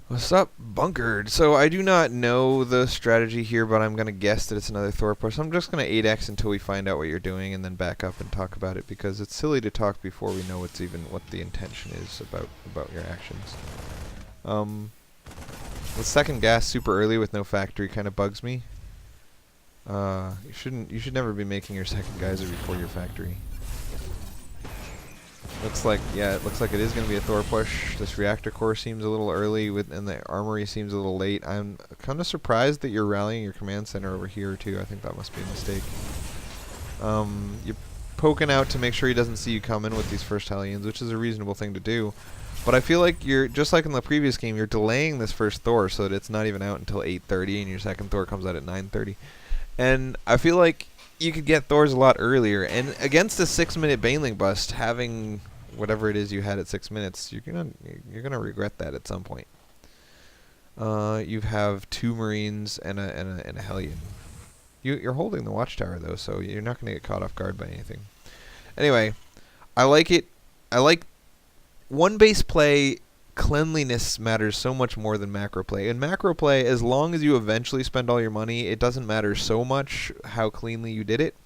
What's up, bunkered? So I do not know the strategy here, but I'm gonna guess that it's another Thor push. I'm just gonna 8x until we find out what you're doing, and then back up and talk about it because it's silly to talk before we know what the intention is about your actions. The second gas super early with no factory kind of bugs me. You should never be making your second geyser before your factory. Looks like it is going to be a Thor push. This reactor core seems a little early, and the armory seems a little late. I'm kind of surprised that you're rallying your command center over here too. I think that must be a mistake. You're poking out to make sure he doesn't see you coming with these first Hellions, which is a reasonable thing to do. But I feel like you're, just like in the previous game, you're delaying this first Thor so that it's not even out until 8:30, and your second Thor comes out at 9:30. And I feel like you could get Thors a lot earlier, and against a 6-minute Baneling bust, having whatever it is you had at 6 minutes, you're gonna regret that at some point. You have 2 Marines and a Hellion. You're holding the watchtower though, so you're not gonna get caught off guard by anything. Anyway, I like it. I like one base play. Cleanliness matters so much more than macro play. In macro play, as long as you eventually spend all your money, it doesn't matter so much how cleanly you did it.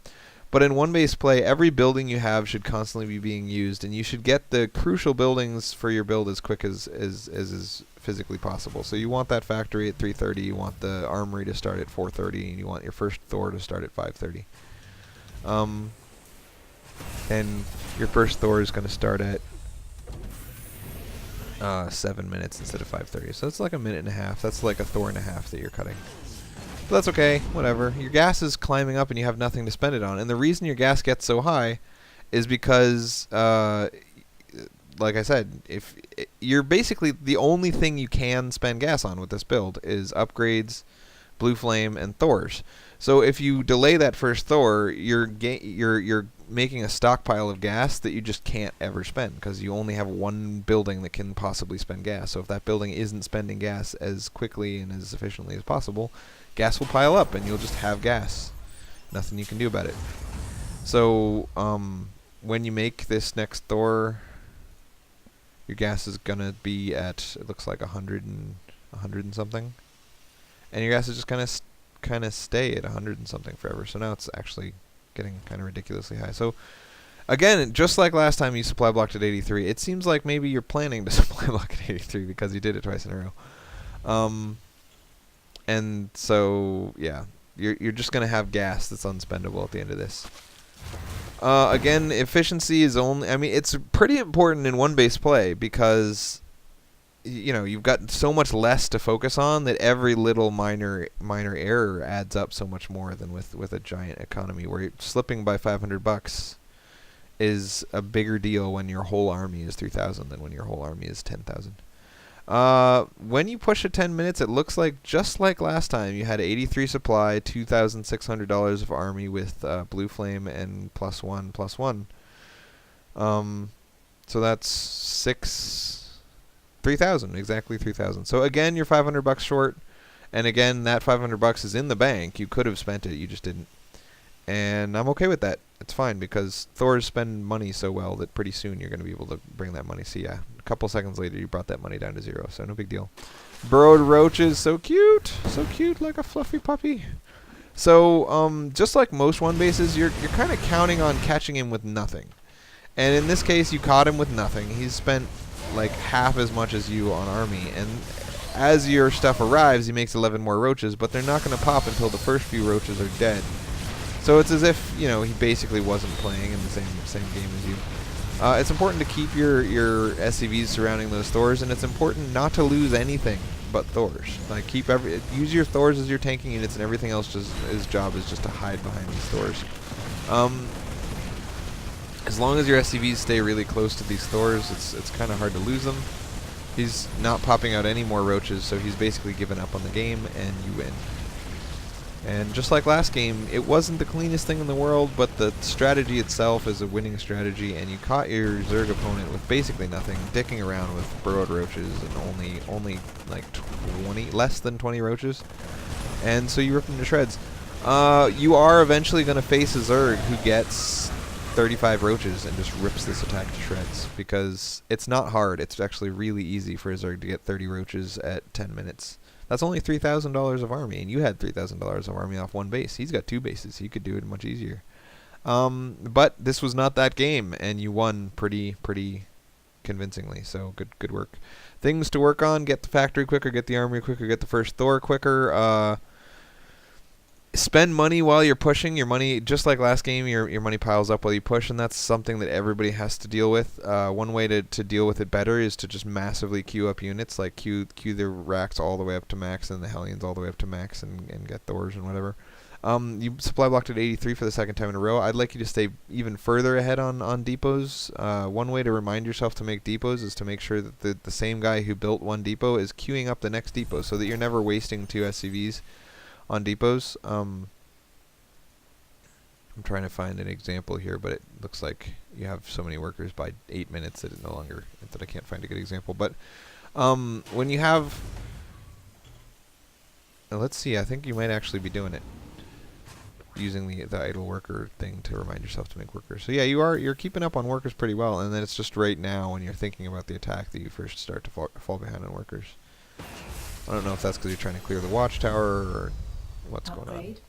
But in one base play, every building you have should constantly be being used, and you should get the crucial buildings for your build as quick as is physically possible. So you want that factory at 3:30, you want the armory to start at 4:30, and you want your first Thor to start at 5:30. And your first Thor is going to start at 7 minutes instead of 5:30. So it's like a minute and a half. That's like a Thor and a half that you're cutting. But that's okay, whatever. Your gas is climbing up and you have nothing to spend it on. And the reason your gas gets so high is because, like I said, if you're basically the only thing you can spend gas on with this build is upgrades, Blue Flame, and Thors. So if you delay that first Thor, you're making a stockpile of gas that you just can't ever spend because you only have one building that can possibly spend gas. So if that building isn't spending gas as quickly and as efficiently as possible, gas will pile up and you'll just have gas. Nothing you can do about it. So when you make this next Thor, your gas is gonna be at, it looks like 100 and something, and your gas is just kind of stay at 100 and something forever. So now it's actually getting kind of ridiculously high. So again, just like last time you supply blocked at 83, it seems like maybe you're planning to supply block at 83 because you did it twice in a row. And so yeah, you're just gonna have gas that's unspendable at the end of this. Again, efficiency is only, I mean, it's pretty important in one base play because you've got so much less to focus on that every little minor error adds up so much more than with a giant economy where slipping by $500 is a bigger deal when your whole army is 3,000 than when your whole army is 10,000. When you push at 10 minutes, it looks like just like last time you had 83 supply, $2,600 of army with Blue Flame and +1/+1. So that's 3,000, exactly 3,000. So again, you're $500 short, and again, that $500 is in the bank. You could have spent it, you just didn't. And I'm okay with that. It's fine because Thors spend money so well that pretty soon you're going to be able to bring that money. See, yeah, a couple seconds later, you brought that money down to 0, so no big deal. Burrowed roaches, so cute like a fluffy puppy. So just like most one bases, you're kind of counting on catching him with nothing. And in this case, you caught him with nothing. He's spent like half as much as you on army, and as your stuff arrives, he makes 11 more roaches, but they're not going to pop until the first few roaches are dead. So it's as if he basically wasn't playing in the same game as you. It's important to keep your SCVs surrounding those Thors, and it's important not to lose anything but Thors. Like use your Thors as your tanking units, and everything else his job is just to hide behind these Thors. As long as your SCVs stay really close to these Thors, it's kind of hard to lose them. He's not popping out any more roaches, so he's basically given up on the game, and you win. And just like last game, it wasn't the cleanest thing in the world, but the strategy itself is a winning strategy, and you caught your Zerg opponent with basically nothing, dicking around with burrowed roaches and only like less than 20 roaches. And so you ripped them to shreds. You are eventually going to face a Zerg who gets 35 roaches and just rips this attack to shreds, because it's not hard. It's actually really easy for a Zerg to get 30 roaches at 10 minutes. That's only $3,000 of army, and you had $3,000 of army off one base. He's got 2 bases. He could do it much easier. But this was not that game, and you won pretty convincingly. So good work. Things to work on: get the factory quicker, get the armory quicker, get the first Thor quicker. Spend money while you're pushing. Your money, just like last game, your money piles up while you push, and that's something that everybody has to deal with. One way to deal with it better is to just massively queue up units, like queue the racks all the way up to max and the Hellions all the way up to max, and get Thors and whatever. You supply blocked at 83 for the second time in a row. I'd like you to stay even further ahead on depots. One way to remind yourself to make depots is to make sure that the same guy who built one depot is queuing up the next depot, so that you're never wasting 2 SCVs on depots. I'm trying to find an example here, but it looks like you have so many workers by 8 minutes that I can't find a good example. But when you have, let's see, I think you might actually be doing it, using the idle worker thing to remind yourself to make workers. So yeah, you're keeping up on workers pretty well, and then it's just right now when you're thinking about the attack that you first start to fall behind on workers. I don't know if that's because you're trying to clear the watchtower or what's going on. Complete.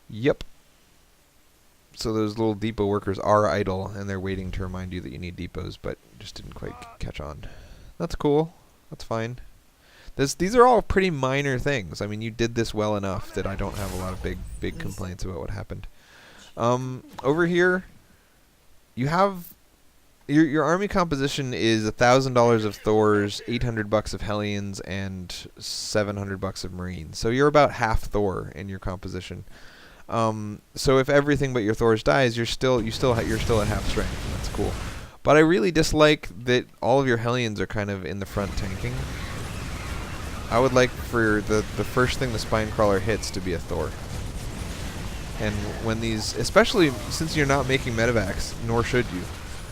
Yep. So those little depot workers are idle, and they're waiting to remind you that you need depots, but just didn't quite catch on. That's cool. That's fine. These are all pretty minor things. I mean, you did this well enough that I don't have a lot of big complaints about what happened. Over here, you have your army composition is $1,000 of Thors, $800 of Hellions, and $700 of Marines. So you're about half Thor in your composition. So if everything but your Thors dies, you're still at half strength. And that's cool. But I really dislike that all of your Hellions are kind of in the front tanking. I would like for the first thing the spine crawler hits to be a Thor. And when these, especially since you're not making medevacs, nor should you,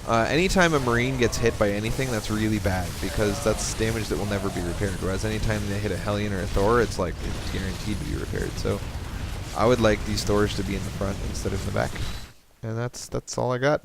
anytime a Marine gets hit by anything, that's really bad, because that's damage that will never be repaired. Whereas anytime they hit a Hellion or a Thor, it's like it's guaranteed to be repaired. So I would like these Thors to be in the front instead of in the back. And that's all I got.